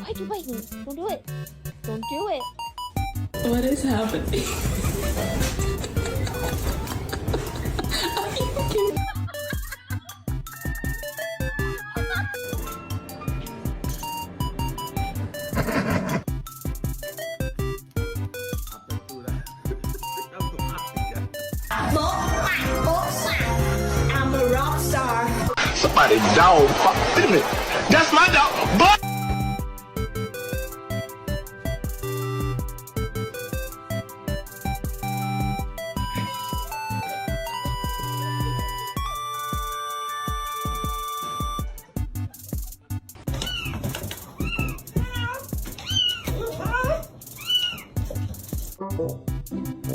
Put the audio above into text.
Why'd you bite me? Don't do it. Don't do it. What is happening? I'm a rock star. Somebody dog fucked me. That's my dog. But Oh.